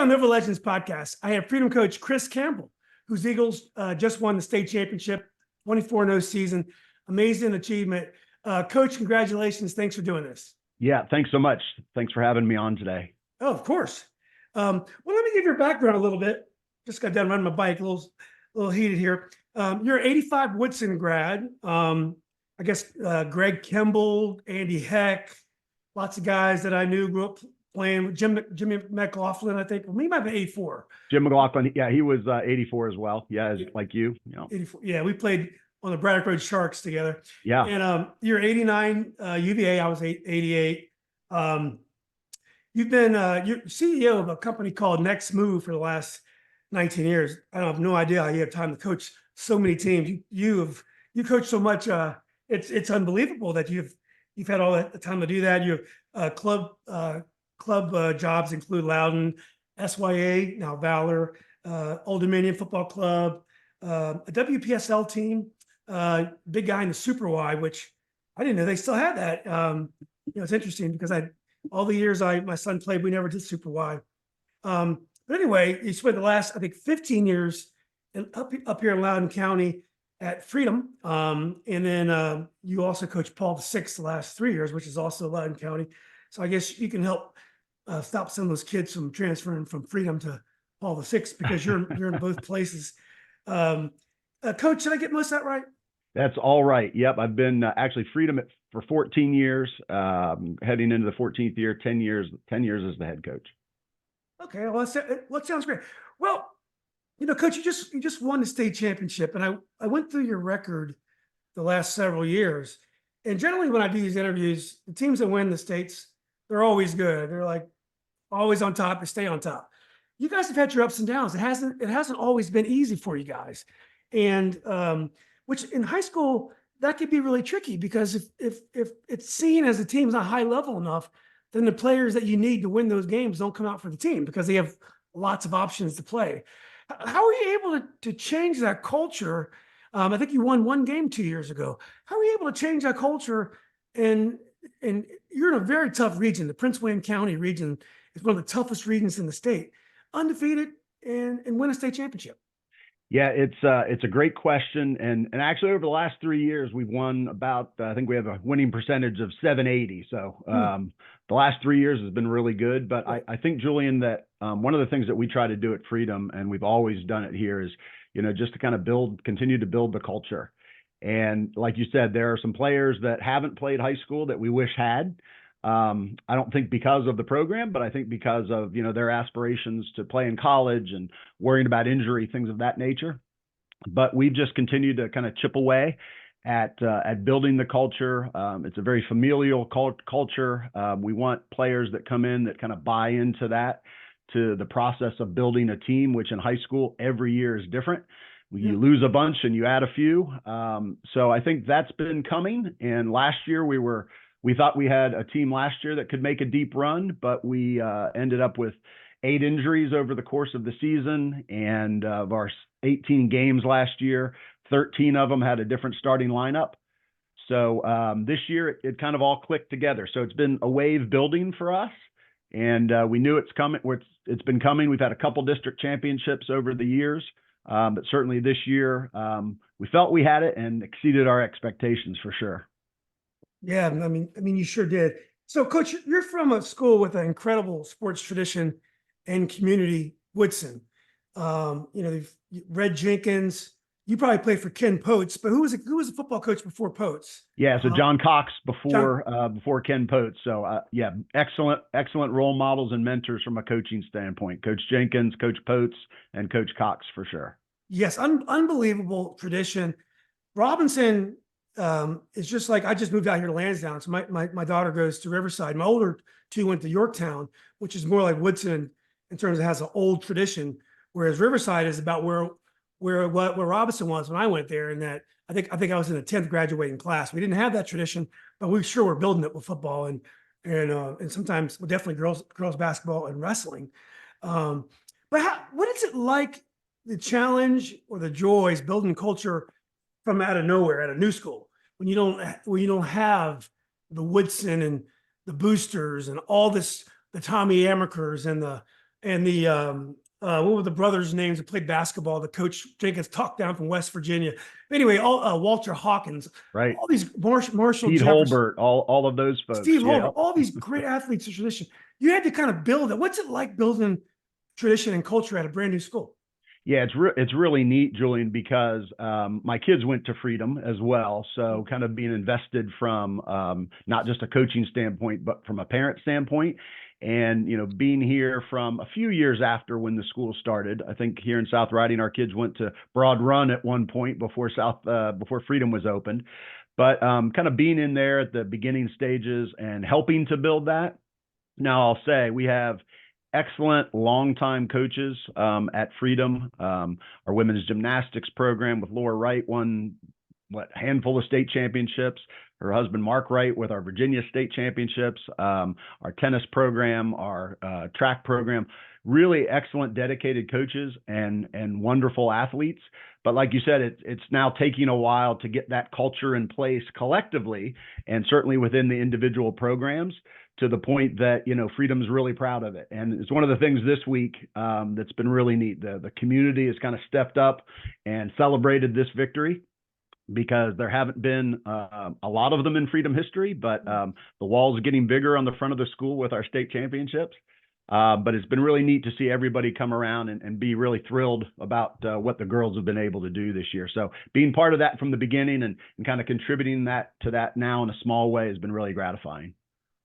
on Nova Legends podcast, I have Freedom coach Chris Campbell, whose Eagles just won the state championship, 24-0 season. Amazing achievement. Coach, congratulations. Thanks for doing this. Yeah, thanks so much. Thanks for having me on today. Oh, of course. Well, let me give your background a little bit. Just got done running my bike, a little heated here. You're an 85 Woodson grad. I guess Greg Campbell, Andy Heck, lots of guys that I knew grew up playing with Jimmy McLaughlin, I think. Well, he might be 84. Jim McLaughlin, yeah, he was 84 as well. Yeah, like you. 84. Yeah, we played on the Braddock Road Sharks together. Yeah. And you're 89 UVA. I was 88. You've been you're CEO of a company called Next Move for the last 19 years. I have no idea how you have time to coach so many teams. You coach so much. It's unbelievable that you've had all that time to do that. You have club jobs include Loudoun, SYA, now Valor, Old Dominion Football Club, a WPSL team, big guy in the Super Y, which I didn't know they still had that. It's interesting because all the years my son played, we never did Super Y. But anyway, you spent the last, I think, 15 years up here in Loudoun County at Freedom. And then you also coached Paul VI the last 3 years, which is also Loudoun County. So I guess you can help stop some of those kids from transferring from Freedom to Paul VI because you're in both places. Coach, did I get most of that right? That's all right. Yep. I've been actually Freedom for 14 years, heading into the 14th year, 10 years as the head coach. Okay. Well, that sounds great. Well, Coach, you just won the state championship, and I went through your record the last several years. And generally when I do these interviews, the teams that win the states, they're always good. They're like always on top. They stay on top. You guys have had your ups and downs. It hasn't always been easy for you guys. And which in high school, that could be really tricky because if it's seen as the team's not high level enough, then the players that you need to win those games don't come out for the team because they have lots of options to play. How are you able to change that culture? I think you won one game 2 years ago. How are you able to change that culture? And you're in a very tough region. The Prince William County region is one of the toughest regions in the state. Undefeated and win a state championship. Yeah, it's a great question. And actually over the last 3 years, we've won about, I think we have a winning percentage of 780. So the last 3 years has been really good. But I think, Julian, that one of the things that we try to do at Freedom, and we've always done it here, is, just to kind of continue to build the culture. And like you said, there are some players that haven't played high school that we wish had. I don't think because of the program, but I think because of, their aspirations to play in college and worrying about injury, things of that nature. But we've just continued to kind of chip away at building the culture. It's a very familial culture. We want players that come in that kind of buy into the process of building a team, which in high school every year is different. You lose a bunch and you add a few. So I think that's been coming. And last year we thought we had a team last year that could make a deep run, but we ended up with 8 injuries over the course of the season. And of our 18 games last year, 13 of them had a different starting lineup. So this year it kind of all clicked together. So it's been a wave building for us. And we knew it's coming. It's been coming. We've had a couple district championships over the years. But certainly this year, we felt we had it and exceeded our expectations for sure. Yeah, I mean, you sure did. So, Coach, you're from a school with an incredible sports tradition and community, Woodson. Red Jenkins. You probably played for Ken Potes, but who was the football coach before Potes? Yeah, so John Harkes before Ken Potes. So excellent role models and mentors from a coaching standpoint. Coach Jenkins, Coach Potes, and Coach Harkes for sure. Yes, unbelievable tradition. Robinson is just like, I just moved out here to Lansdowne. So my daughter goes to Riverside. My older two went to Yorktown, which is more like Woodson in terms of has an old tradition, whereas Riverside is about where Robinson was when I went there. And that I think I was in the 10th graduating class. We didn't have that tradition, but we sure were building it with football and sometimes definitely girls basketball and wrestling. But what is it like, the challenge or the joys building culture from out of nowhere at a new school when you don't have the Woodson and the Boosters and all this, the Tommy Amakers and and the what were the brothers' names that played basketball? The coach Jenkins talked down from West Virginia. Anyway, all Walter Hawkins, Right. all these Marshall Pete Jefferson, Holbert, all of those folks. Steve Yeah. Holbert, all these great athletes of tradition. You had to kind of build it. What's it like building tradition and culture at a brand new school? Yeah, it's really neat, Julian, because my kids went to Freedom as well. So kind of being invested from not just a coaching standpoint, but from a parent standpoint. And, being here from a few years after when the school started. I think here in South Riding, our kids went to Broad Run at one point before Freedom was opened. But kind of being in there at the beginning stages and helping to build that. Now, I'll say we have excellent longtime coaches at Freedom. Our women's gymnastics program with Laura Wright won a handful of state championships. Her husband Mark Wright with our Virginia state championships. Our tennis program, our track program, really excellent, dedicated coaches and wonderful athletes. But like you said, it's now taking a while to get that culture in place collectively, and certainly within the individual programs, to the point that, Freedom's really proud of it. And it's one of the things this week that's been really neat. The community has kind of stepped up and celebrated this victory, because there haven't been a lot of them in Freedom history, but the walls are getting bigger on the front of the school with our state championships. But it's been really neat to see everybody come around and be really thrilled about what the girls have been able to do this year. So being part of that from the beginning and kind of contributing to that now in a small way has been really gratifying.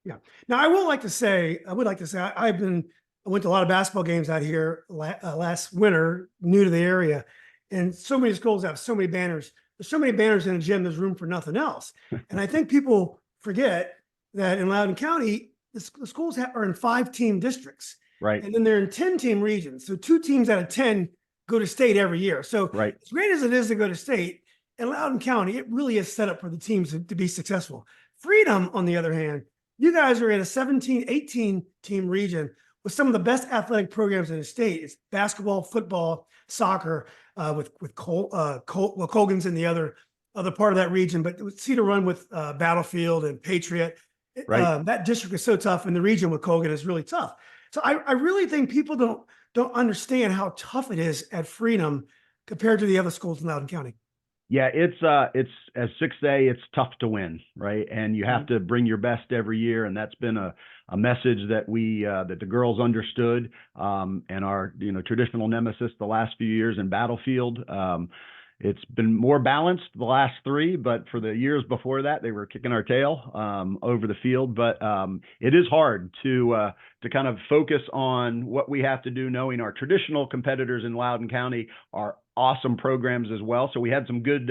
Yeah. Now, I would like to say, I went to a lot of basketball games out here last winter, new to the area, and so many schools have so many banners. There's so many banners in a gym, there's room for nothing else. And I think people forget that in Loudoun County, the schools are in 5-team districts. Right. And then they're in 10-team regions. So 2 teams out of 10 go to state every year. So Right. as great as it is to go to state, in Loudoun County, it really is set up for the teams to be successful. Freedom, on the other hand, you guys are in a 17, 18-team region with some of the best athletic programs in the state. It's basketball, football, soccer, with Colgan's in the other part of that region, but Cedar Run with Battlefield and Patriot. Right. That district is so tough, and the region with Colgan is really tough. So I really think people don't understand how tough it is at Freedom compared to the other schools in Loudoun County. Yeah, it's as 6A, it's tough to win, right? And you have to bring your best every year, and that's been a message that that the girls understood, and our traditional nemesis the last few years in Battlefield. It's been more balanced the last 3, but for the years before that, they were kicking our tail over the field. But it is hard to kind of focus on what we have to do, knowing our traditional competitors in Loudoun County are awesome programs as well. So we had some good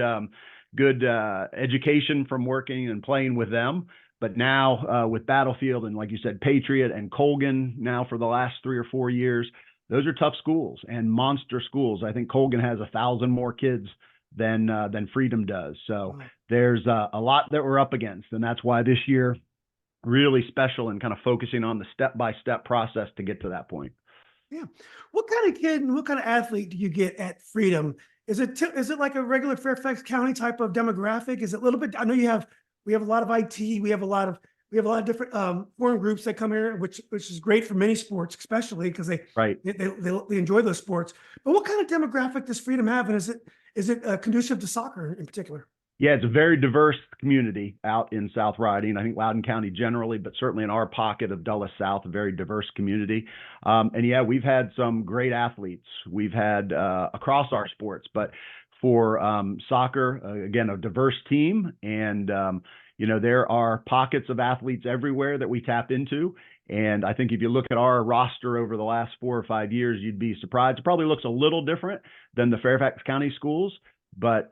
education from working and playing with them. But now with Battlefield and, like you said, Patriot and Colgan now for the last 3 or 4 years, those are tough schools and monster schools. I think Colgan has 1,000 more kids than Freedom does. So there's a lot that we're up against, and that's why this year really special and kind of focusing on the step-by-step process to get to that point. Yeah. What kind of kid and what kind of athlete do you get at Freedom? Is it like a regular Fairfax County type of demographic? Is it a little bit? I know we have a lot of IT. We have a lot of different foreign groups that come here, which is great for many sports, especially because they enjoy those sports. But what kind of demographic does Freedom have, and is it conducive to soccer in particular? Yeah, it's a very diverse community out in South Riding. I think Loudoun County generally, but certainly in our pocket of Dulles South, a very diverse community. And yeah, we've had some great athletes. We've had across our sports, but for soccer, again, a diverse team. And, there are pockets of athletes everywhere that we tap into. And I think if you look at our roster over the last 4 or 5 years, you'd be surprised. It probably looks a little different than the Fairfax County schools. But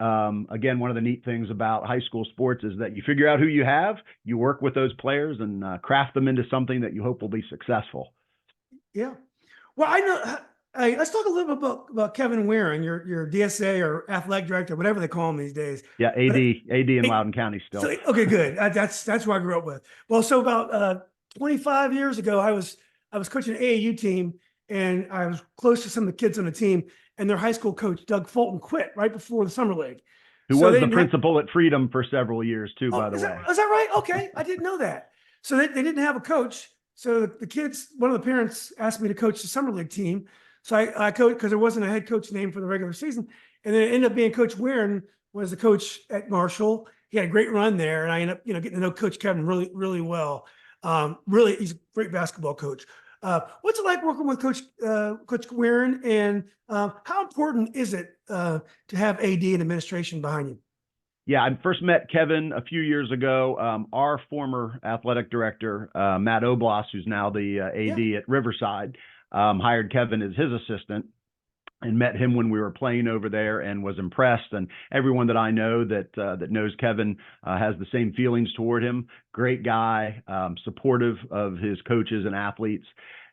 again, one of the neat things about high school sports is that you figure out who you have, you work with those players and craft them into something that you hope will be successful. Yeah. Well, I know. Let's talk a little bit about Kevin Weirin, your DSA or athletic director, whatever they call him these days. Yeah, AD in Loudoun County still. So, okay, good. That's who I grew up with. Well, so about 25 years ago, I was coaching an AAU team, and I was close to some of the kids on the team. And their high school coach, Doug Fulton, quit right before the summer league. Who was the principal at Freedom for several years too, by the way. Is that right? Okay, I didn't know that. So they didn't have a coach. So the kids, one of the parents asked me to coach the summer league team. So I coached because there wasn't a head coach name for the regular season. And then it ended up being Coach Weirin was the coach at Marshall. He had a great run there. And I ended up, getting to know Coach Kevin really, really well. Really, he's a great basketball coach. What's it like working with Coach Weirin, and how important is it to have AD and administration behind you? Yeah, I first met Kevin a few years ago. Our former athletic director, Matt Oblas, who's now the AD at Riverside, hired Kevin as his assistant, and met him when we were playing over there and was impressed. And everyone that I know that knows Kevin has the same feelings toward him. Great guy, supportive of his coaches and athletes.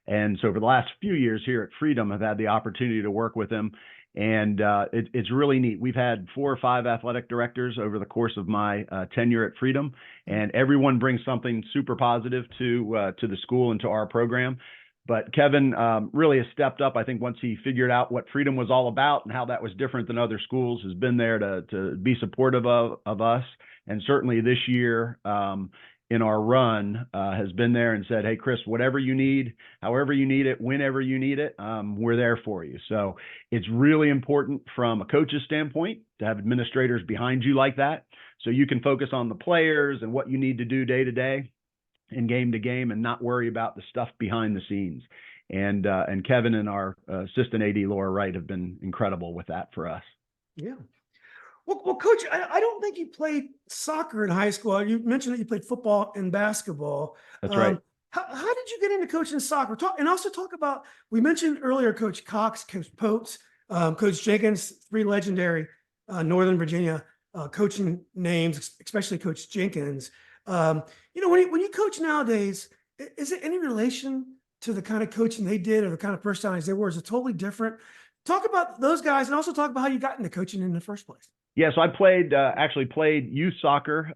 And so for the last few years here at Freedom, I've had the opportunity to work with him. And it's really neat. We've had 4 or 5 athletic directors over the course of my tenure at Freedom, and everyone brings something super positive to the school and to our program. But Kevin really has stepped up. I think once he figured out what Freedom was all about and how that was different than other schools, has been there to be supportive of us. And certainly this year in our run has been there and said, hey, Chris, whatever you need, however you need it, whenever you need it, we're there for you. So it's really important from a coach's standpoint to have administrators behind you like that, so you can focus on the players and what you need to do day to day and game to game, and not worry about the stuff behind the scenes. And Kevin and our assistant AD Laura Wright have been incredible with that for us. Yeah. Well, Coach, I don't think you played soccer in high school. You mentioned that you played football and basketball. That's right. How did you get into coaching soccer? And also talk about, we mentioned earlier Coach Cox, Coach Potes, Coach Jenkins, 3 legendary Northern Virginia coaching names, especially Coach Jenkins. When you coach nowadays, is it any relation to the kind of coaching they did or the kind of personalities they were? Is it totally different? Talk about those guys, and also talk about how you got into coaching in the first place. Yeah, so I actually played youth soccer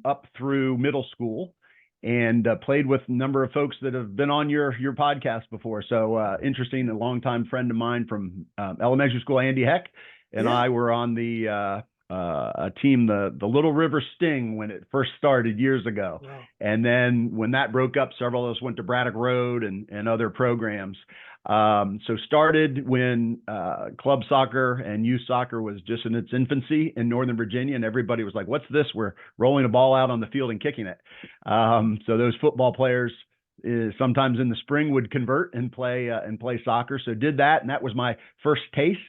up through middle school, and played with a number of folks that have been on your podcast before. So interesting, a longtime friend of mine from elementary school, Andy Heck, and I were on the a team, the Little River Sting, when it first started years ago. Wow. And then when that broke up, several of us went to Braddock Road and other programs. So started when club soccer and youth soccer was just in its infancy in Northern Virginia, and everybody was like, what's this? We're rolling a ball out on the field and kicking it. So those football players sometimes in the spring would convert and play soccer. So did that, and that was my first taste.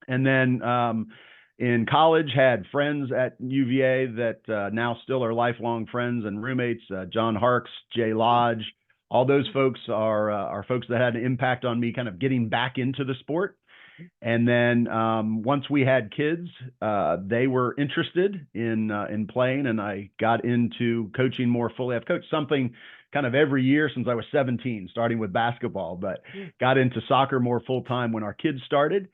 And then in college, had friends at UVA that now still are lifelong friends and roommates. John Harkes, Jay Lodge, all those folks are folks that had an impact on me kind of getting back into the sport. And then once we had kids, they were interested in playing, and I got into coaching more fully. I've coached something kind of every year since I was 17, starting with basketball, but got into soccer more full time when our kids started.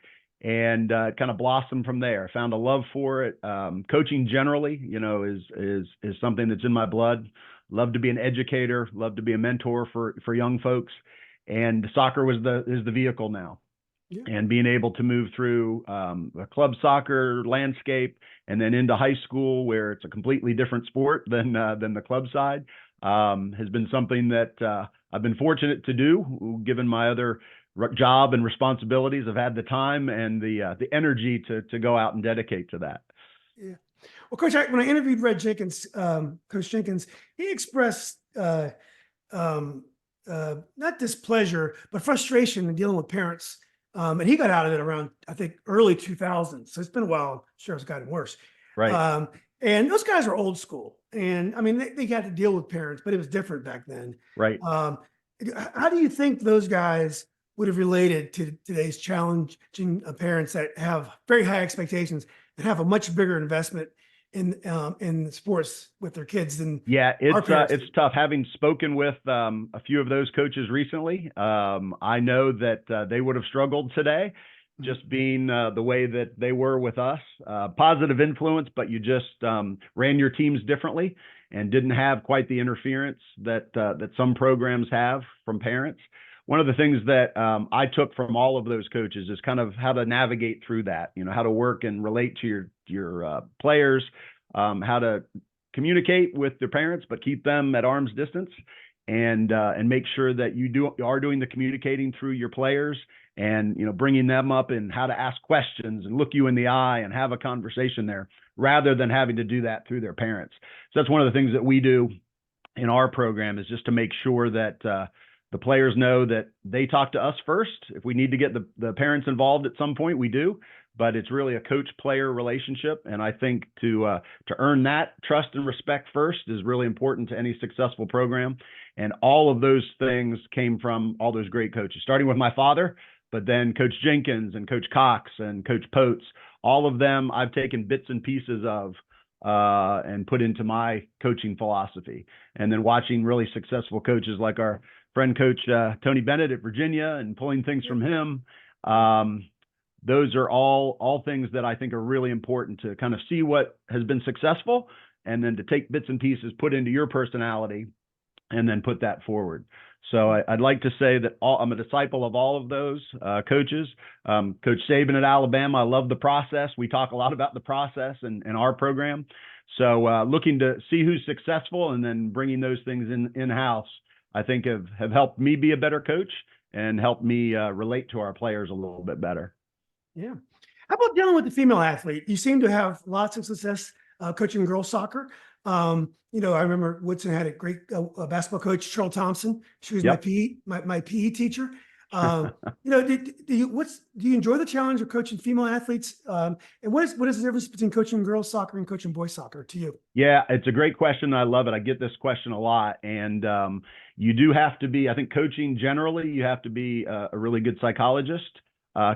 And kind of blossomed from there. Found a love for it. Coaching generally, is something that's in my blood. Love to be an educator. Love to be a mentor for young folks. And soccer is the vehicle now. Yeah. And being able to move through the club soccer landscape and then into high school, where it's a completely different sport than the club side, has been something that I've been fortunate to do, given my other job and responsibilities. I've had the time and the energy to go out and dedicate to that. Yeah. Well, Coach, when I interviewed Red Jenkins, Coach Jenkins, he expressed not displeasure, but frustration in dealing with parents. And he got out of it around, I think, early 2000s. So it's been a while. I'm sure it's gotten worse. Right. And those guys are old school. And I mean, they had to deal with parents, but it was different back then. Right. How do you think those guys would have related to today's challenging parents that have very high expectations and have a much bigger investment in sports with their kids than it's tough. Having spoken with a few of those coaches recently, I know that they would have struggled today, just being the way that they were with us. Positive influence, but you just ran your teams differently and didn't have quite the interference that some programs have from parents. One of the things that I took from all of those coaches is kind of how to navigate through that, how to work and relate to your players, how to communicate with their parents, but keep them at arm's distance, and make sure that you are doing the communicating through your players, and bringing them up and how to ask questions and look you in the eye and have a conversation there, rather than having to do that through their parents. So that's one of the things that we do in our program, is just to make sure that the players know that they talk to us first. If we need to get the parents involved at some point, we do, but it's really a coach-player relationship. And I think to earn that trust and respect first is really important to any successful program. And all of those things came from all those great coaches, starting with my father, but then Coach Jenkins and Coach Cox and Coach Potes. All of them I've taken bits and pieces of and put into my coaching philosophy. And then watching really successful coaches like our friend Coach Tony Bennett at Virginia, and pulling things from him. Those are all things that I think are really important to kind of see what has been successful, and then to take bits and pieces, put into your personality, and then put that forward. So I'd like to say that I'm a disciple of all of those coaches. Coach Saban at Alabama, I love the process. We talk a lot about the process in our program. So looking to see who's successful, and then bringing those things in-house, I think have helped me be a better coach, and helped me relate to our players a little bit better. Yeah. How about dealing with the female athlete? You seem to have lots of success coaching girls soccer. I remember Woodson had a great basketball coach, Cheryl Thompson. She was Yep. my PE teacher. Do you enjoy the challenge of coaching female athletes? And what is the difference between coaching girls soccer and coaching boys soccer to you? Yeah, it's a great question. I love it. I get this question a lot. And you do have to be, I think coaching generally, you have to be a really good psychologist.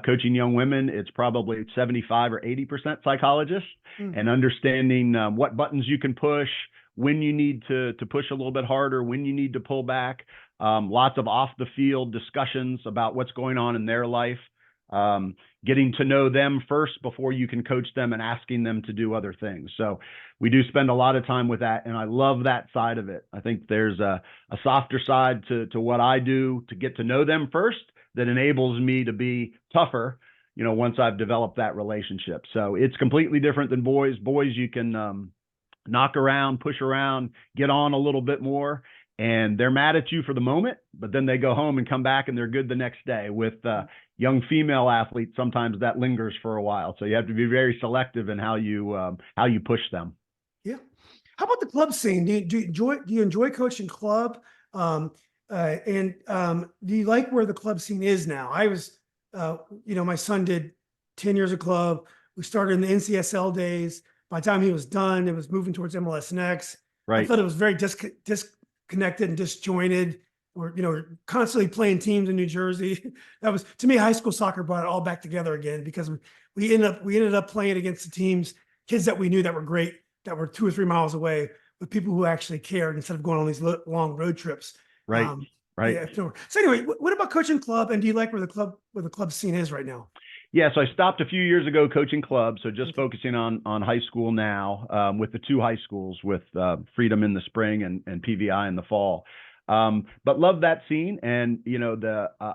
Coaching young women, it's probably 75 or 80% psychologist, and understanding what buttons you can push, when you need to push a little bit harder, when you need to pull back. Lots of off the field discussions about what's going on in their life. Getting to know them first before you can coach them, and asking them to do other things. So we do spend a lot of time with that, and I love that side of it. I think there's a softer side to what I do to get to know them first, that enables me to be tougher, once I've developed that relationship. So it's completely different than boys. Boys, you can knock around, push around, get on a little bit more, and they're mad at you for the moment, but then they go home and come back and they're good the next day. With young female athletes, sometimes that lingers for a while. So you have to be very selective in how you push them. Yeah. How about the club scene? Do you enjoy coaching club? And do you like where the club scene is now? I was, my son did 10 years of club. We started in the NCSL days. By the time he was done, it was moving towards MLS Next. Right. I thought it was very disconnected and disjointed. We're constantly playing teams in New Jersey. That was, to me, high school soccer brought it all back together again, because we ended up playing against the teams, kids that we knew that were great, that were 2 or 3 miles away, with people who actually cared, instead of going on these long road trips. Right. Right. Yeah, so anyway, what about coaching club, and do you like where the club scene is right now? Yeah, so I stopped a few years ago coaching club, so just focusing on high school now, with the 2 high schools, with Freedom in the spring and PVI in the fall. But love that scene, and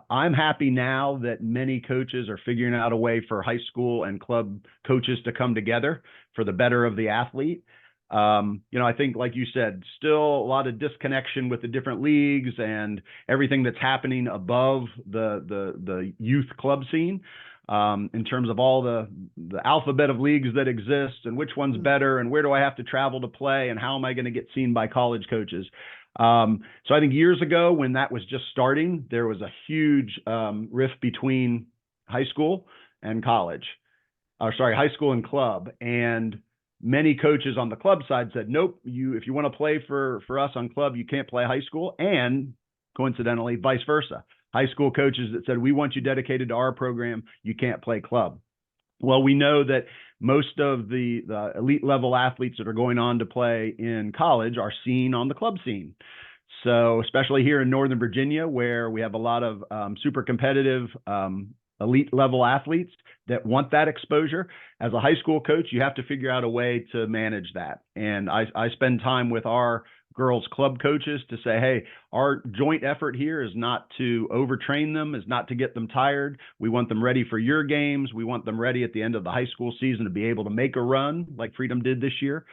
I'm happy now that many coaches are figuring out a way for high school and club coaches to come together for the better of the athlete. I think, like you said, still a lot of disconnection with the different leagues and everything that's happening above the youth club scene, in terms of all the alphabet of leagues that exist, and which one's better, and where do I have to travel to play, and how am I going to get seen by college coaches. So I think years ago, when that was just starting, there was a huge rift between high school and college, high school and club. And many coaches on the club side said, nope, if you want to play for us on club, you can't play high school. And coincidentally, vice versa. High school coaches that said, we want you dedicated to our program, you can't play club. Well, we know that most of the elite level athletes that are going on to play in college are seen on the club scene. So especially here in Northern Virginia, where we have a lot of super competitive elite level athletes that want that exposure. As a high school coach, you have to figure out a way to manage that. And I spend time with our girls club coaches to say, hey, our joint effort here is not to overtrain them, is not to get them tired. We want them ready for your games. We want them ready at the end of the high school season to be able to make a run like Freedom did this year.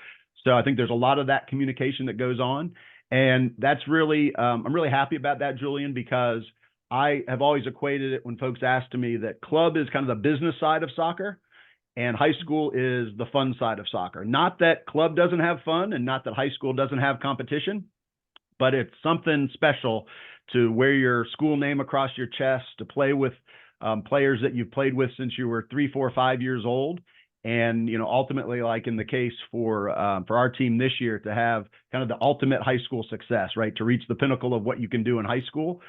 So I think there's a lot of that communication that goes on. And that's really, I'm really happy about that, Julian, because I have always equated it when folks ask to me that club is kind of the business side of soccer and high school is the fun side of soccer. Not that club doesn't have fun and not that high school doesn't have competition, but it's something special to wear your school name across your chest, to play with players that you've played with since you were 3, 4, 5 years old. And, ultimately, like in the case for our team this year, to have kind of the ultimate high school success, right? To reach the pinnacle of what you can do in high school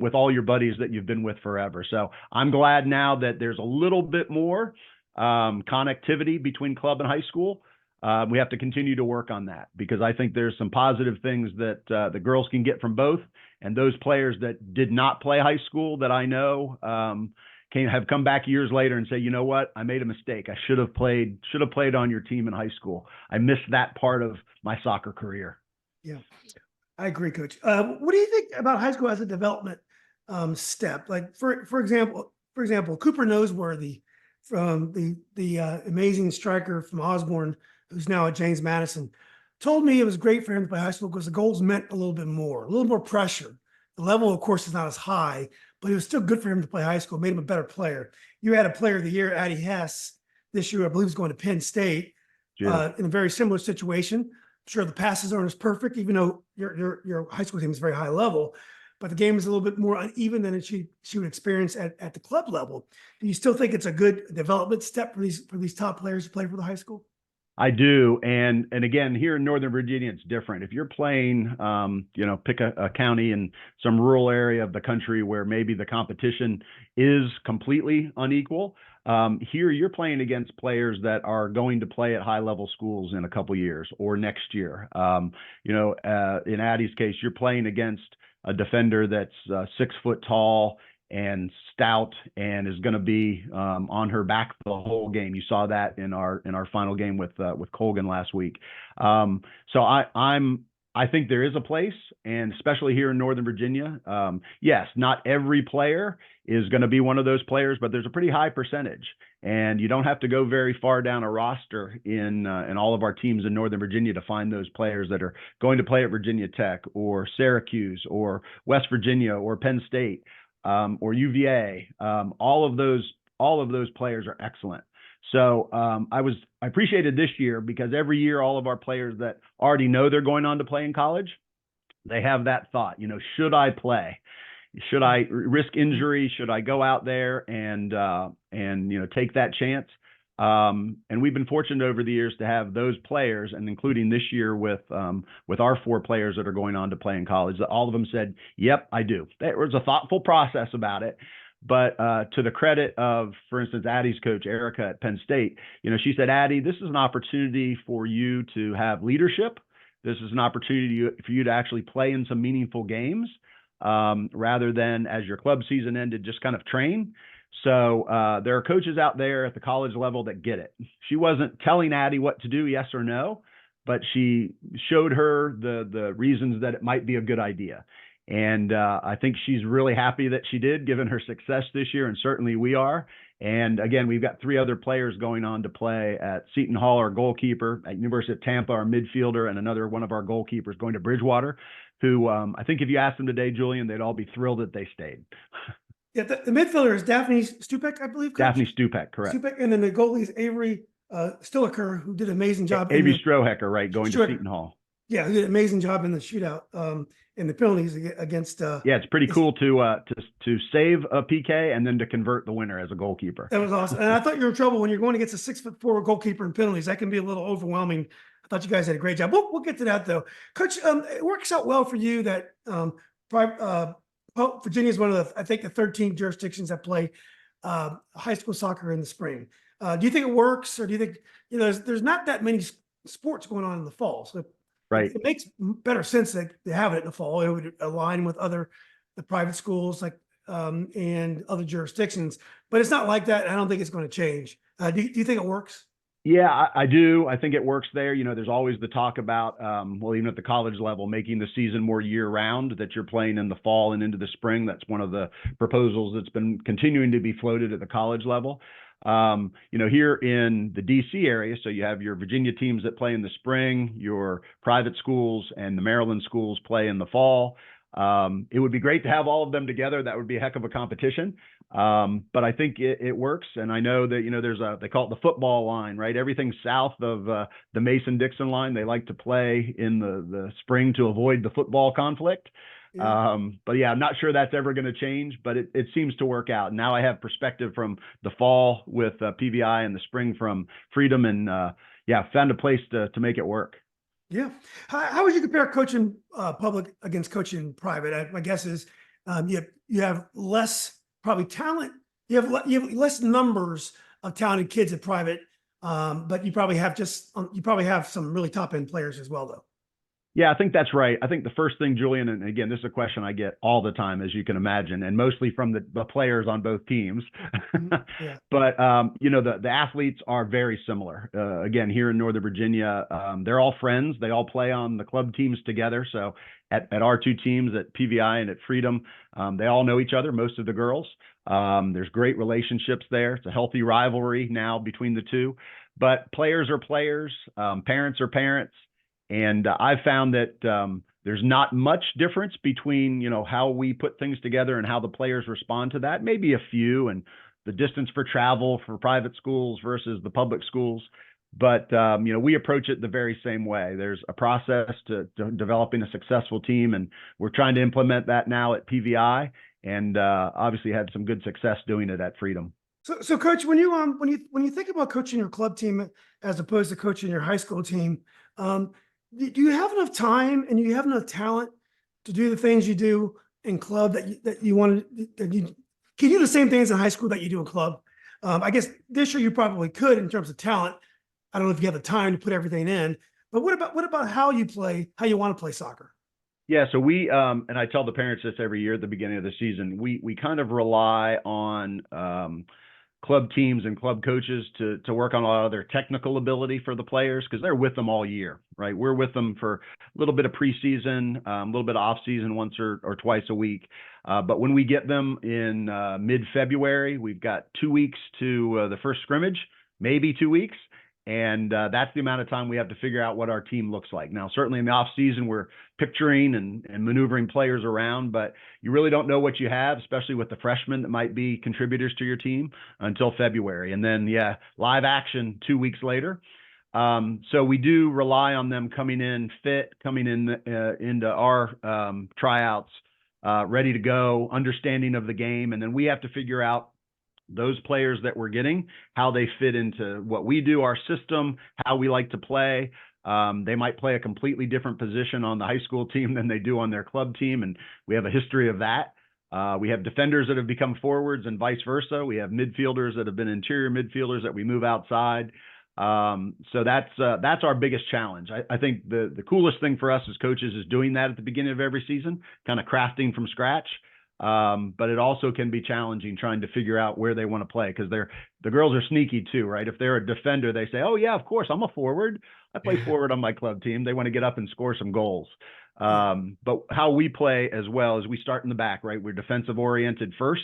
with all your buddies that you've been with forever. So I'm glad now that there's a little bit more connectivity between club and high school. We have to continue to work on that because I think there's some positive things that the girls can get from both. And those players that did not play high school that I know have come back years later and say, you know what, I made a mistake. I should have played on your team in high school. I missed that part of my soccer career. Yeah, I agree, Coach. What do you think about high school as a development step? Like for example, Cooper Noseworthy from the amazing striker from Osborne, who's now at James Madison, told me it was great for him to play high school because the goals meant a little more pressure. The level, of course, is not as high, but it was still good for him to play high school, made him a better player. You had a player of the year, Addie Hess, this year, I believe, is going to Penn State in a very similar situation. I'm sure the passes aren't as perfect, even though your high school team is very high level, but the game is a little bit more uneven than she would experience at the club level. Do you still think it's a good development step for these top players to play for the high school? I do. And again, here in Northern Virginia, it's different. If you're playing, pick a county in some rural area of the country where maybe the competition is completely unequal. Here you're playing against players that are going to play at high level schools in a couple years or next year. In Addie's case, you're playing against a defender that's 6 foot tall and stout and is going to be on her back the whole game. You saw that in our final game with Colgan last week. So I think there is a place, and especially here in Northern Virginia. Yes, not every player is going to be one of those players, but there's a pretty high percentage, and you don't have to go very far down a roster in all of our teams in Northern Virginia to find those players that are going to play at Virginia Tech or Syracuse or West Virginia or Penn State. Or UVA, all of those players are excellent. So I appreciated this year because every year all of our players that already know they're going on to play in college, they have that thought, should I play? Should I risk injury? Should I go out there and take that chance? And we've been fortunate over the years to have those players, and including this year with our 4 players that are going on to play in college, that all of them said, yep, I do. There was a thoughtful process about it. But to the credit of, for instance, Addie's coach, Erica at Penn State, she said, Addie, this is an opportunity for you to have leadership. This is an opportunity for you to actually play in some meaningful games rather than, as your club season ended, just kind of train. So there are coaches out there at the college level that get it. She wasn't telling Addie what to do, yes or no, but she showed her the reasons that it might be a good idea. And I think she's really happy that she did, given her success this year, and certainly we are. And again, we've got 3 other players going on to play at Seton Hall, our goalkeeper, at University of Tampa, our midfielder, and another one of our goalkeepers going to Bridgewater, who I think if you asked them today, Julian, they'd all be thrilled that they stayed. Yeah, the midfielder is Daphne Stupek, I believe. Coach? Daphne Stupek, correct. Stupek, and then the goalie is Avery Stiliker, who did an amazing job. Avery Strohecker, right, going to Seton Hall. Yeah, who did an amazing job in the shootout in the penalties against. Yeah, it's pretty cool to save a PK and then to convert the winner as a goalkeeper. That was awesome. And I thought you were in trouble when you're going against a 6'4" goalkeeper in penalties. That can be a little overwhelming. I thought you guys had a great job. We'll get to that though, Coach. It works out well for you that Virginia is one of I think the 13 jurisdictions that play high school soccer in the spring. Do you think it works, or do you think there's not that many sports going on in the fall? So right, it makes better sense that they have it in the fall. It would align with the private schools and other jurisdictions, but it's not like that. I don't think it's going to change. Do you think it works? Yeah, I do. I think it works there. There's always the talk about, even at the college level, making the season more year round, that you're playing in the fall and into the spring. That's one of the proposals that's been continuing to be floated at the college level. Here in the DC area, so you have your Virginia teams that play in the spring, your private schools and the Maryland schools play in the fall. It would be great to have all of them together. That would be a heck of a competition. But I think it works. And I know that, they call it the football line, right? Everything south of the Mason-Dixon line, they like to play in the spring to avoid the football conflict. Yeah. But yeah, I'm not sure that's ever going to change, but it seems to work out. Now I have perspective from the fall with PVI and the spring from Freedom, and found a place to make it work. Yeah. How would you compare coaching public against coaching private? My guess is you have less probably talent. You have less numbers of talented kids at private, but you probably have some really top end players as well, though. Yeah, I think that's right. I think the first thing, Julian, and again, this is a question I get all the time, as you can imagine, and mostly from the players on both teams. Yeah. But the athletes are very similar. Again, here in Northern Virginia, they're all friends. They all play on the club teams together. So at our two teams, at PVI and at Freedom, they all know each other, most of the girls. There's great relationships there. It's a healthy rivalry now between the two. But players are players, parents are parents. And I've found that there's not much difference between, how we put things together and how the players respond to that. Maybe a few, and the distance for travel for private schools versus the public schools. But, we approach it the very same way. There's a process to developing a successful team, and we're trying to implement that now at PVI, and obviously had some good success doing it at Freedom. So Coach, when you think about coaching your club team as opposed to coaching your high school team, do you have enough time and you have enough talent to do the things you do in club that you want to, can you do the same things in high school that you do in club? I guess this year you probably could in terms of talent. I don't know if you have the time to put everything in, but what about how you want to play soccer? Yeah, so we and I tell the parents this every year at the beginning of the season. We kind of rely on club teams and club coaches to work on a lot of their technical ability for the players, because they're with them all year, right? We're with them for a little bit of preseason, a little bit of off season once or twice a week. But when we get them in mid-February, we've got 2 weeks to the first scrimmage, maybe 2 weeks. And that's the amount of time we have to figure out what our team looks like. Now, certainly in the off season, we're picturing and maneuvering players around, but you really don't know what you have, especially with the freshmen that might be contributors to your team, until February. And then, live action 2 weeks later. So we do rely on them coming in fit, coming in into our tryouts, ready to go, understanding of the game. And then we have to figure out those players that we're getting, how they fit into what we do, our system, how we like to play. They might play a completely different position on the high school team than they do on their club team, and we have a history of that. We have defenders that have become forwards and vice versa. We have midfielders that have been interior midfielders that we move outside. So that's our biggest challenge. I think the coolest thing for us as coaches is doing that at the beginning of every season, kind of crafting from scratch. But it also can be challenging trying to figure out where they want to play, because the girls are sneaky too, right? If they're a defender, they say, "Oh yeah, of course, I'm a forward. I play forward on my club team." They want to get up and score some goals. But how we play as well is we start in the back, right? We're defensive oriented first,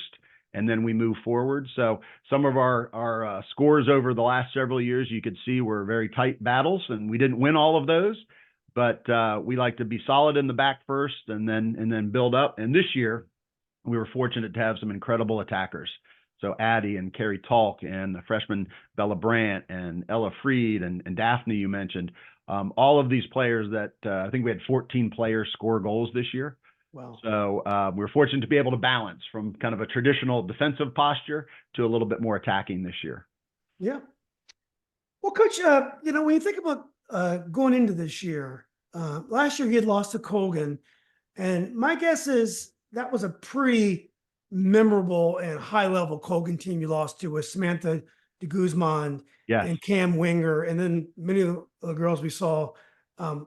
and then we move forward. So some of our scores over the last several years, you could see were very tight battles, and we didn't win all of those. But we like to be solid in the back first, and then build up. And this year, we were fortunate to have some incredible attackers. So Addie and Carrie Talk and the freshman Bella Brandt and Ella Freed and Daphne, you mentioned, all of these players that I think we had 14 players score goals this year. Wow. So we're fortunate to be able to balance from kind of a traditional defensive posture to a little bit more attacking this year. Yeah. Well, Coach, when you think about going into this year, last year you had lost to Colgan, and my guess is that was a pretty memorable and high-level Colgan team you lost to, with Samantha de Guzman and Cam Winger, and then many of the girls we saw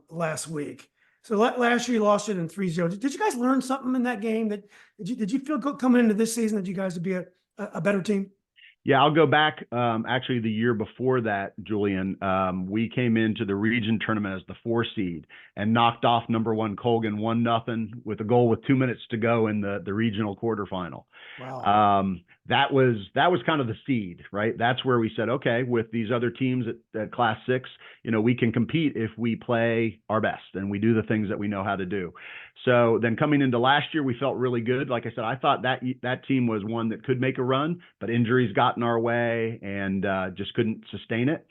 last week. So last year you lost it in 3-0. Did you guys learn something in that game? Did you feel good coming into this season that you guys would be a better team? Yeah, I'll go back. Actually, the year before that, Julian, we came into the region tournament as the 4 seed and knocked off number 1 Colgan 1-0 with a goal with 2 minutes to go in the regional quarterfinal. Wow. that was kind of the seed, right? That's where we said, okay, with these other teams at Class 6, we can compete if we play our best and we do the things that we know how to do. So then coming into last year, we felt really good. Like I said, I thought that team was one that could make a run, but injuries got in our way and just couldn't sustain it.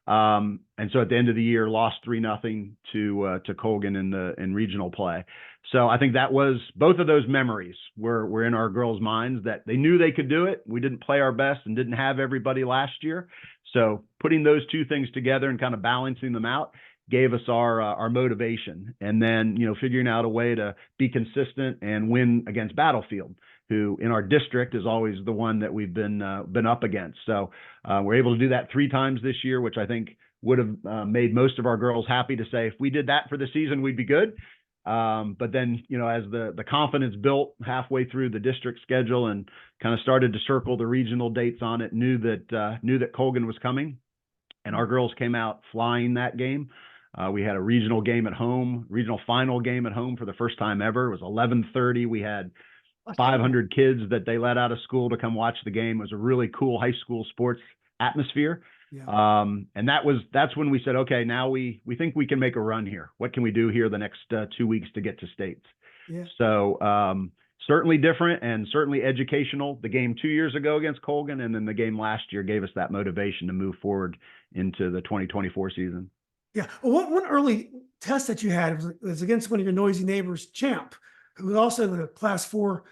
And so at the end of the year, lost 3-0 to Colgan in regional play. So I think that was, both of those memories were in our girls' minds, that they knew they could do it. We didn't play our best and didn't have everybody last year. So putting those two things together and kind of balancing them out gave us our motivation. And then, figuring out a way to be consistent and win against Battlefield, who in our district is always the one that we've been up against. So we're able to do that 3 times this year, which I think would have made most of our girls happy to say, if we did that for the season, we'd be good. But then, as the confidence built halfway through the district schedule and kind of started to circle the regional dates on it, knew that Colgan was coming, and our girls came out flying that game. We had a regional game at home, regional final game at home for the first time ever. It was 11:30. We had 500 kids that they let out of school to come watch the game. It was a really cool high school sports atmosphere. Yeah. And that's when we said, okay, now we think we can make a run here. What can we do here the next 2 weeks to get to states? Yeah. So certainly different and certainly educational. The game 2 years ago against Colgan and then the game last year gave us that motivation to move forward into the 2024 season. Yeah. Well, one early test that you had was against one of your noisy neighbors, Champ, who was also the Class 4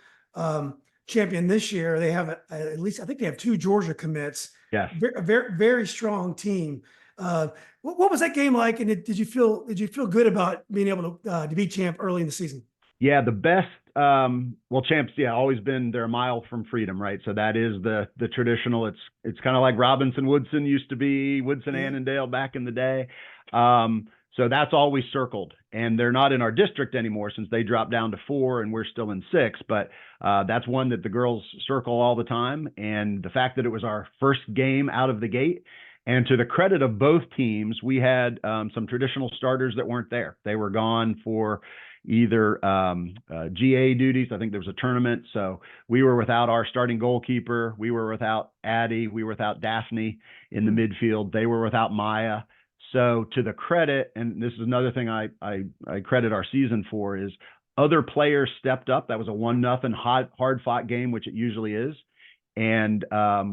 champion this year. They have at least, I think they have 2 Georgia commits. Yeah, a very, very strong team. What was that game like? And did you feel good about being able to beat Champ early in the season? Yeah, the best. Well, Champ's always been, they're a mile from freedom, right? So that is the traditional. It's kind of like Robinson Woodson used to be, Woodson Annandale back in the day. So that's always circled, and they're not in our district anymore since they dropped down to 4 and we're still in 6. But that's one that the girls circle all the time. And the fact that it was our first game out of the gate, and to the credit of both teams, we had some traditional starters that weren't there. They were gone for either GA duties. I think there was a tournament. So we were without our starting goalkeeper. We were without Addie. We were without Daphne in the midfield. They were without Maya. So to the credit, and this is another thing I credit our season for, is other players stepped up. That was a 1-0 hard fought game, which it usually is. And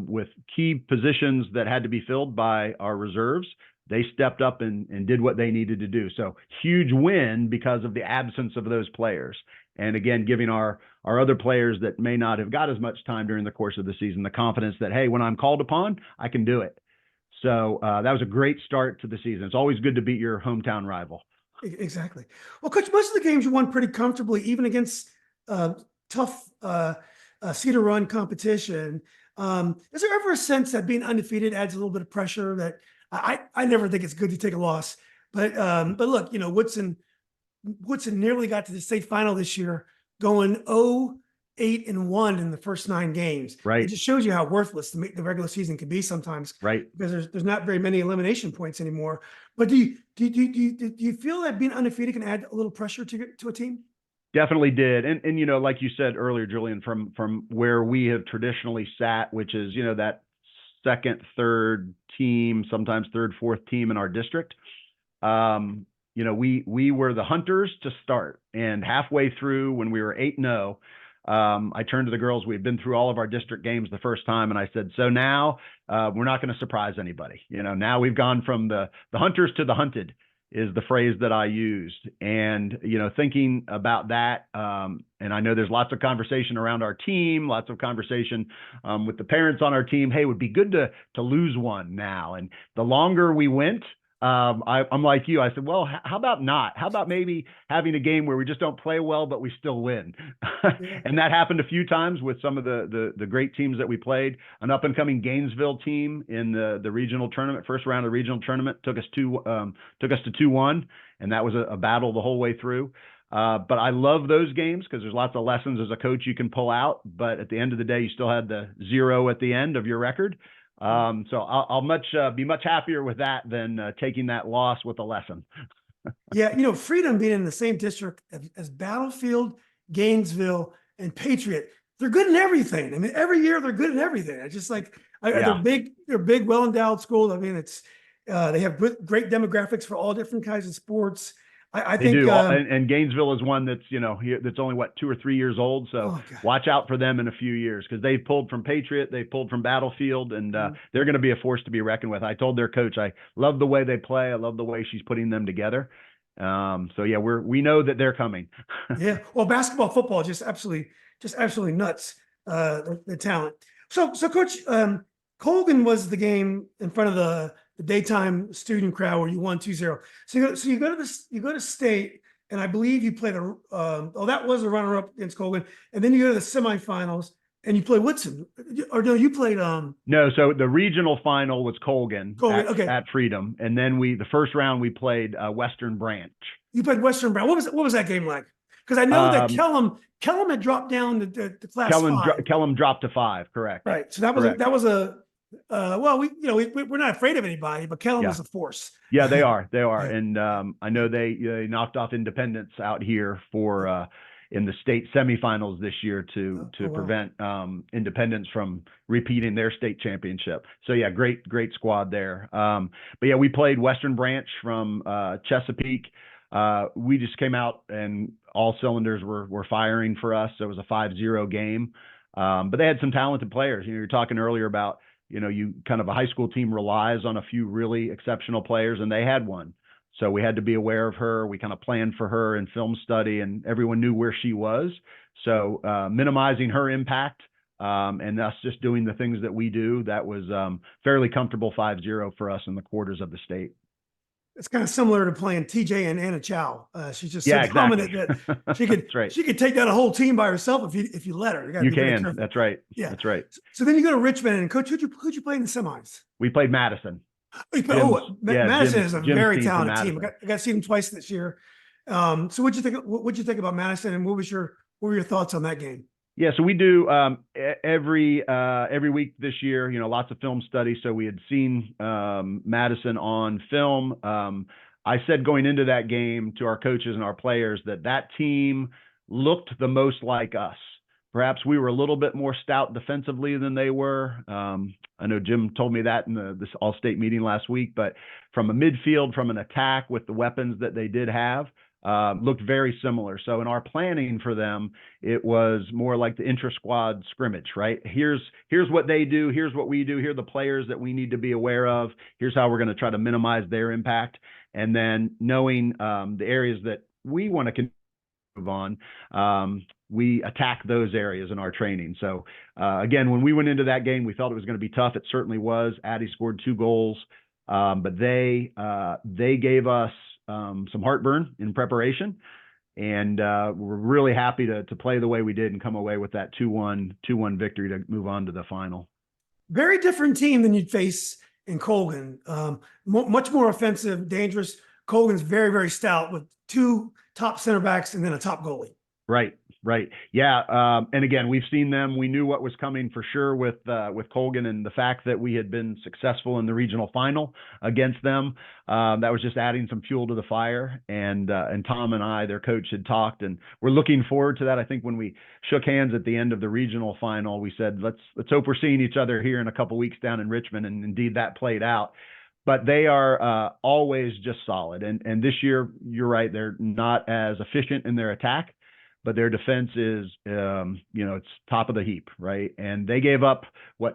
with key positions that had to be filled by our reserves, they stepped up and did what they needed to do. So huge win because of the absence of those players. And again, giving our other players that may not have got as much time during the course of the season, the confidence that, hey, when I'm called upon, I can do it. So that was a great start to the season. It's always good to beat your hometown rival. Exactly. Well, Coach, most of the games you won pretty comfortably, even against tough Cedar Run competition. Is there ever a sense that being undefeated adds a little bit of pressure? That I never think it's good to take a loss, but look, Woodson nearly got to the state final this year, going 0-8-1 in the first 9 games. Right. It just shows you how worthless the regular season can be sometimes. Right. Because there's not very many elimination points anymore. But do you feel that being undefeated can add a little pressure to a team? Definitely did. And like you said earlier, Julian, from where we have traditionally sat, which is, that second, third team, sometimes third, fourth team in our district. We were the hunters to start, and halfway through when we were 8-0, I turned to the girls. We had been through all of our district games the first time, and I said, so now we're not going to surprise anybody. Now we've gone from the hunters to the hunted is the phrase that I used. And, thinking about that, and I know there's lots of conversation around our team, lots of conversation with the parents on our team. Hey, it would be good to lose one now. And the longer we went, I'm like you. I said, well, how about not? How about maybe having a game where we just don't play well, but we still win? Yeah. And that happened a few times with some of the great teams that we played. An up and coming Gainesville team in the regional tournament, first round of the regional tournament, took us to 2-1, and that was a battle the whole way through. But I love those games because there's lots of lessons as a coach you can pull out. But at the end of the day, you still had the 0 at the end of your record. So I'll be much happier with that than taking that loss with a lesson. Freedom being in the same district as Battlefield, Gainesville, and Patriot, they're good in everything. I mean, every year they're good in everything. It's just like Yeah. they're big, well endowed schools. I mean, it's they have great demographics for all different kinds of sports. I They think do. And Gainesville is one that's, that's only what, 2 or 3 years old. So oh, God. watch out for them in a few years, because they've pulled from Patriot, they've pulled from Battlefield, and they're going to be a force to be reckoned with. I told their coach, I love the way they play. I love the way she's putting them together. So yeah, we know that they're coming. Yeah. Well, basketball, football, just absolutely nuts. The talent. So Coach, Colgan was the game in front of the daytime student crowd where you won 2-0. So you go to state, and I believe you played that was a runner-up against Colgan, and then you go to the semifinals and you play Woodson, or no, you played No, so the regional final was Colgan okay. at Freedom, and then the first round we played Western Branch. You played Western Brown. What was that game like? Because I know that Kellum had dropped down to class 5. Kellum dropped to 5, correct? Right. So that was a well, we're not afraid of anybody, but Kellum is a force. Yeah, they are. And I know they knocked off Independence out here for in the state semifinals this year to prevent Independence from repeating their state championship. So yeah, great squad there. But yeah, we played Western Branch from Chesapeake. We just came out and all cylinders were firing for us. So it was a 5-0 game. But they had some talented players. You're talking earlier about, you kind of a high school team relies on a few really exceptional players, and they had one. So we had to be aware of her. We kind of planned for her in film study, and everyone knew where she was. So minimizing her impact and us just doing the things that we do, that was fairly comfortable 5-0 for us in the quarters of the state. It's kind of similar to playing TJ and Anna Chow. She's just so dominant that she could right. she could take down a whole team by herself if you let her. You can. That's right. Yeah, that's right. So then you go to Richmond, and Coach, who'd you play in the semis? We played Madison. Madison is a Jim's very talented team. I got to see them twice this year. So what'd you think about Madison, and what were your thoughts on that game? Yeah, so we do every week this year, lots of film study. So we had seen Madison on film. I said going into that game to our coaches and our players that team looked the most like us. Perhaps we were a little bit more stout defensively than they were. I know Jim told me that in this all-state meeting last week, but from a midfield, from an attack with the weapons that they did have, looked very similar. So in our planning for them, it was more like the intra-squad scrimmage, right? Here's what they do. Here's what we do. Here are the players that we need to be aware of. Here's how we're going to try to minimize their impact. And then knowing the areas that we want to move on, we attack those areas in our training. So again, when we went into that game, we felt it was going to be tough. It certainly was. Addie scored 2 goals, but they gave us some heartburn in preparation, and we're really happy to play the way we did and come away with that 2-1 victory to move on to the final. Very different team than you'd face in Colgan. Much more offensive, dangerous. Colgan's very, very stout with 2 top center backs and then a top goalie. Right. Yeah. And again, we've seen them. We knew what was coming for sure with Colgan, and the fact that we had been successful in the regional final against them. That was just adding some fuel to the fire. And Tom and I, their coach, had talked, and we're looking forward to that. I think when we shook hands at the end of the regional final, we said, let's hope we're seeing each other here in a couple weeks down in Richmond. And indeed that played out. But they are always just solid. And this year, you're right, they're not as efficient in their attack, but their defense is, it's top of the heap, right? And they gave up,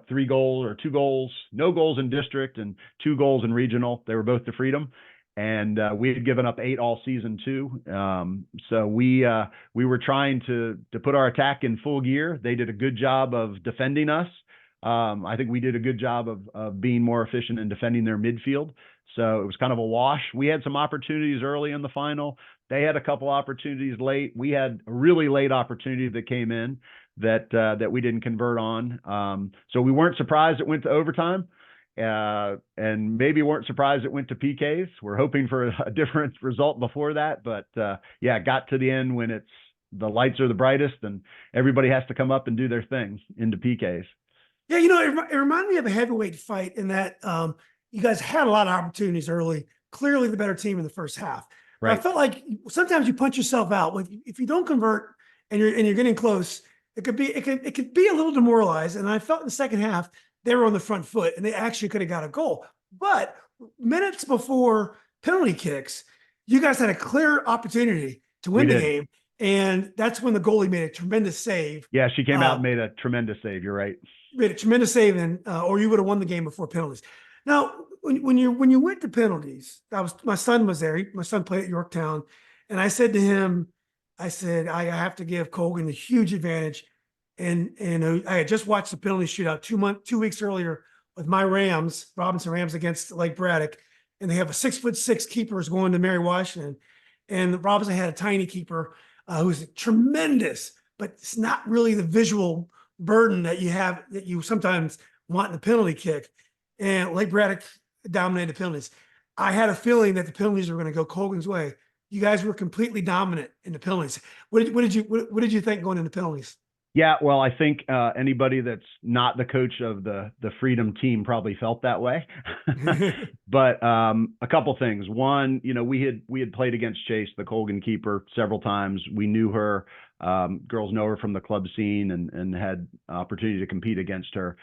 3 goals or 2 goals, no goals in district and 2 goals in regional. They were both to Freedom. And we had given up 8 all season too. So we were trying to put our attack in full gear. They did a good job of defending us. I think we did a good job of being more efficient in defending their midfield. So it was kind of a wash. We had some opportunities early in the final. They had a couple opportunities late. We had a really late opportunity that came in that we didn't convert on. So we weren't surprised it went to overtime, and maybe weren't surprised it went to PKs. We're hoping for a different result before that, but it got to the end when the lights are the brightest and everybody has to come up and do their thing into PKs. Yeah, it reminded me of a heavyweight fight in that you guys had a lot of opportunities early. Clearly the better team in the first half. Right. I felt like sometimes you punch yourself out. If you don't convert and you're getting close, it could be a little demoralized. And I felt in the second half, they were on the front foot and they actually could have got a goal. But minutes before penalty kicks, you guys had a clear opportunity to win the game. And that's when the goalie made a tremendous save. Yeah, she came out and made a tremendous save. You're right. Made a tremendous save, and or you would have won the game before penalties. Now, when you went to penalties, my son was there. My son played at Yorktown, and I said to him, I said, I have to give Colgan a huge advantage. And I had just watched the penalty shootout 2 weeks earlier with my Rams, Robinson Rams against Lake Braddock, and they have a 6'6" keepers going to Mary Washington, and Robinson had a tiny keeper who's tremendous, but it's not really the visual burden that you sometimes want in a penalty kick. And Lake Braddock dominated the penalties. I had a feeling that the penalties were going to go Colgan's way. You guys were completely dominant in the penalties. What did you think going into penalties? Yeah, well, I think anybody that's not the coach of the Freedom team probably felt that way. But a couple things. One, we had played against Chase, the Colgan keeper, several times. We knew her. Girls know her from the club scene and had opportunity to compete against her.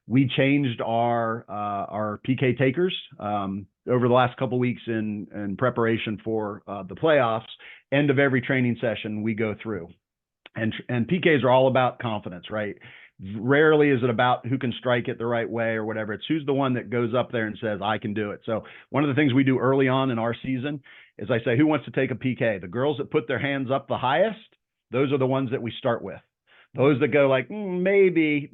We changed our PK takers over the last couple of weeks in preparation for the playoffs. End of every training session, we go through. And PKs are all about confidence, right? Rarely is it about who can strike it the right way or whatever. It's who's the one that goes up there and says, I can do it. So one of the things we do early on in our season is I say, who wants to take a PK? The girls that put their hands up the highest, those are the ones that we start with. Those that go like, maybe,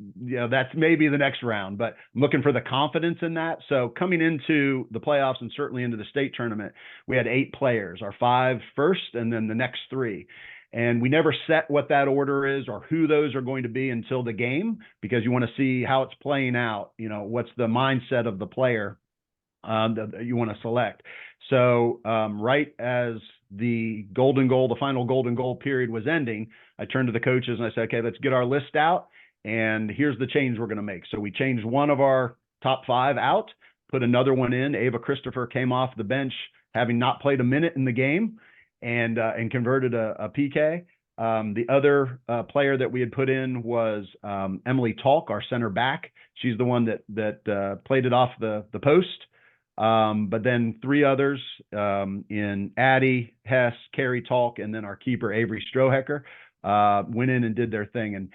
that's maybe the next round, but I'm looking for the confidence in that. So coming into the playoffs and certainly into the state tournament, we had 8 players, our 5 first and then the next 3. And we never set what that order is or who those are going to be until the game, because you want to see how it's playing out. What's the mindset of the player that you want to select. So right as the final golden goal period was ending, I turned to the coaches and I said, okay, let's get our list out. And here's the change we're going to make. So we changed one of our top 5 out, put another one in. Ava Christopher came off the bench, having not played a minute in the game, and converted a PK. The other player that we had put in was Emily Talk, our center back. She's the one that played it off the post. But then 3 others in Addie, Hess, Carrie Talk, and then our keeper, Avery Strohecker, went in and did their thing.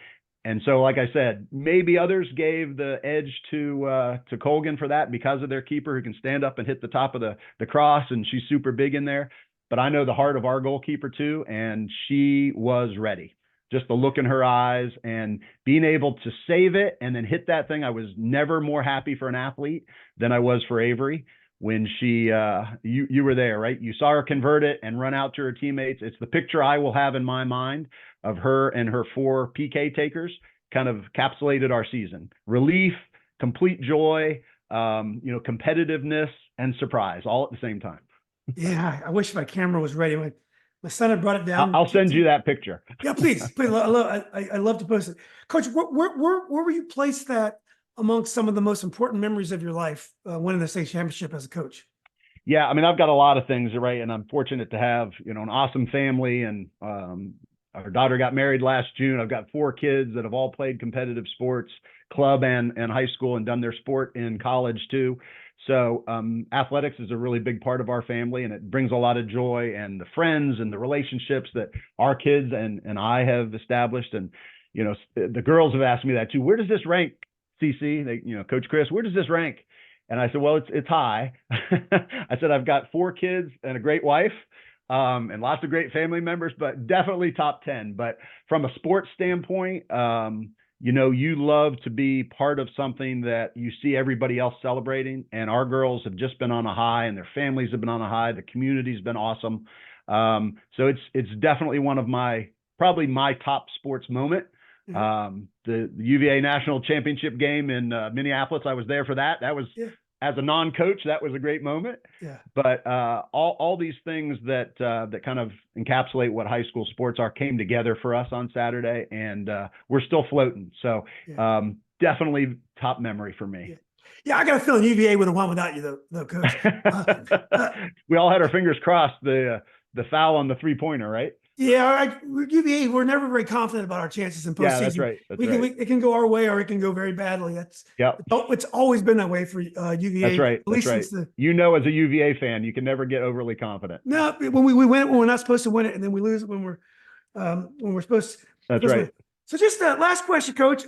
And so, like I said, maybe others gave the edge to Colgan for that because of their keeper who can stand up and hit the top of the cross, and she's super big in there. But I know the heart of our goalkeeper too, and she was ready. Just the look in her eyes and being able to save it and then hit that thing. I was never more happy for an athlete than I was for Avery when she, you were there, right? You saw her convert it and run out to her teammates. It's the picture I will have in my mind of her and her 4 PK takers, kind of encapsulated our season. Relief, complete joy, competitiveness and surprise all at the same time. Yeah, I wish my camera was ready. My son had brought it down. I'll send you that picture. Yeah, please. I love to post it. Coach, where were you placed that amongst some of the most important memories of your life, winning the state championship as a coach? Yeah, I mean, I've got a lot of things, right? And I'm fortunate to have, an awesome family. And our daughter got married last June. I've got 4 kids that have all played competitive sports, club and high school, and done their sport in college too. So athletics is a really big part of our family, and it brings a lot of joy, and the friends and the relationships that our kids and I have established. And, the girls have asked me that too. Where does this rank, CC? Coach Chris, where does this rank? And I said, well, it's high. I said, I've got 4 kids and a great wife, and lots of great family members, but definitely top 10. But from a sports standpoint, you love to be part of something that you see everybody else celebrating. And our girls have just been on a high, and their families have been on a high. The community's been awesome. So it's definitely one of probably my top sports moment. The UVA national championship game in Minneapolis, I was there for that. That was, as a non-coach, that was a great moment. Yeah. But all these things that kind of encapsulate what high school sports are came together for us on Saturday, and we're still floating. So definitely top memory for me. Yeah, I got a feeling UVA would have won without you, though, Coach. We all had our fingers crossed. The foul on the 3-pointer, right? Yeah, UVA, we're never very confident about our chances in postseason. Yeah, that's right. That's right. It can go our way or it can go very badly. Yep. It's always been that way for UVA. That's right. At That's least right. since the You know, as a UVA fan, you can never get overly confident. no when we win it when we're not supposed to win it, and then we lose it when we're That's to right. win. So just last question, Coach.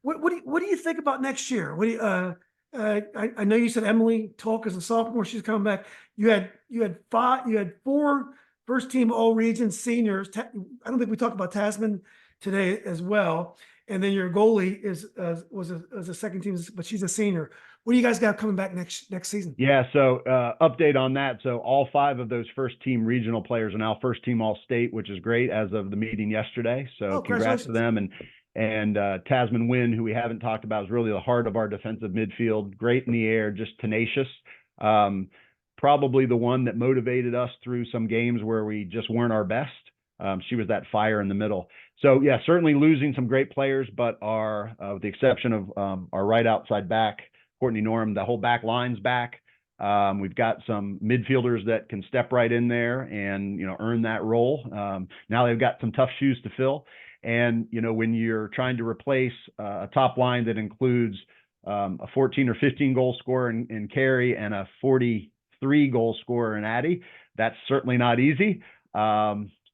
What do you think about next year? What do you, I know you said Emily Talk as a sophomore, she's coming back. You had four first team all region seniors. I don't think we talked about Tasman today as well. And then your goalie was a second team, but she's a senior. What do you guys got coming back next season? Yeah. So update on that. So all 5 of those first team regional players are now first team all state, which is great as of the meeting yesterday. So congrats to them. And Tasman Wynn, who we haven't talked about, is really the heart of our defensive midfield. Great in the air, just tenacious. Probably the one that motivated us through some games where we just weren't our best. She was that fire in the middle. So yeah, certainly losing some great players, but with the exception of our right outside back, Courtney Norm, the whole back line's back. We've got some midfielders that can step right in there and, earn that role. Now they've got some tough shoes to fill. And, when you're trying to replace a top line that includes a 14 or 15 goal scorer in Carey and a 43 goal scorer in Addie, that's certainly not easy.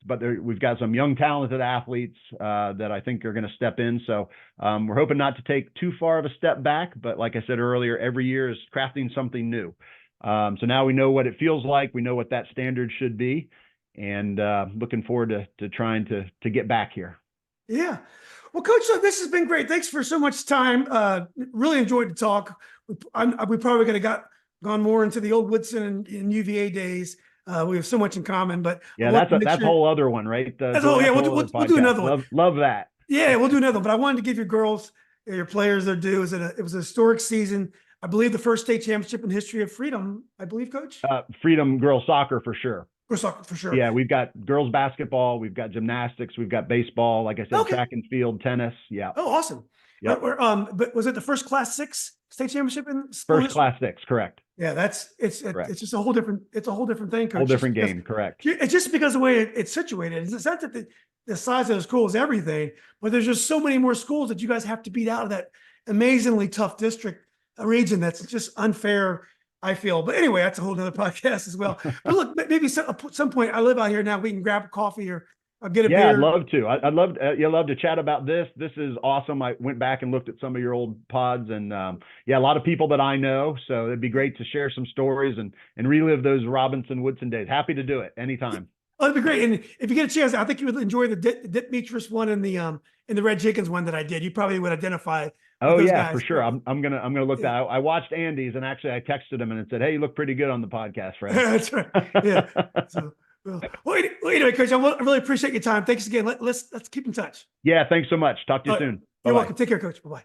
But we've got some young, talented athletes that I think are going to step in. So we're hoping not to take too far of a step back. But like I said earlier, every year is crafting something new. So now we know what it feels like. We know what that standard should be. And looking forward to trying to get back here. Yeah. Well, Coach, this has been great. Thanks for so much time. Really enjoyed the talk. We probably could have gone more into the old Woodson and UVA days. We have so much in common, but yeah, that's a whole other one, right? We'll do another one. Love that. Yeah, we'll do another one. But I wanted to give your girls, your players their due. It was a historic season. I believe the first state championship in history of Freedom. I believe, Coach. Freedom girls soccer for sure. Soccer for sure. Yeah, we've got girls basketball, we've got gymnastics, we've got baseball. Like I said, track and field, tennis. Yeah. Oh, awesome. Yeah. But was it the first Class 6 state championship in first Class 6? Correct. Yeah, it's just a whole different thing, Coach. Whole different game. Correct. It's just because of the way it's situated. It's not that the size of the school is everything, but there's just so many more schools that you guys have to beat out of that amazingly tough district region. That's just unfair, I feel. But anyway, that's a whole nother podcast as well. But look, maybe at some point, I live out here now, we can grab a coffee or get a beer. Yeah, I'd love to. I'd love to chat about this. This is awesome. I went back and looked at some of your old pods, and a lot of people that I know. So it'd be great to share some stories and relive those Robinson Woodson days. Happy to do it anytime. Oh, that'd be great. And if you get a chance, I think you would enjoy the Dip Beatrice one and the Red Chickens one that I did. You probably would identify. Oh yeah, guys. For sure. I'm gonna look that. I watched Andy's, and actually I texted him and said, "Hey, you look pretty good on the podcast, Fred." That's right. Yeah. So, well, anyway, Coach, I really appreciate your time. Thanks again. Let's keep in touch. Yeah, thanks so much. Talk to you soon. You're welcome. Take care, Coach. Bye-bye.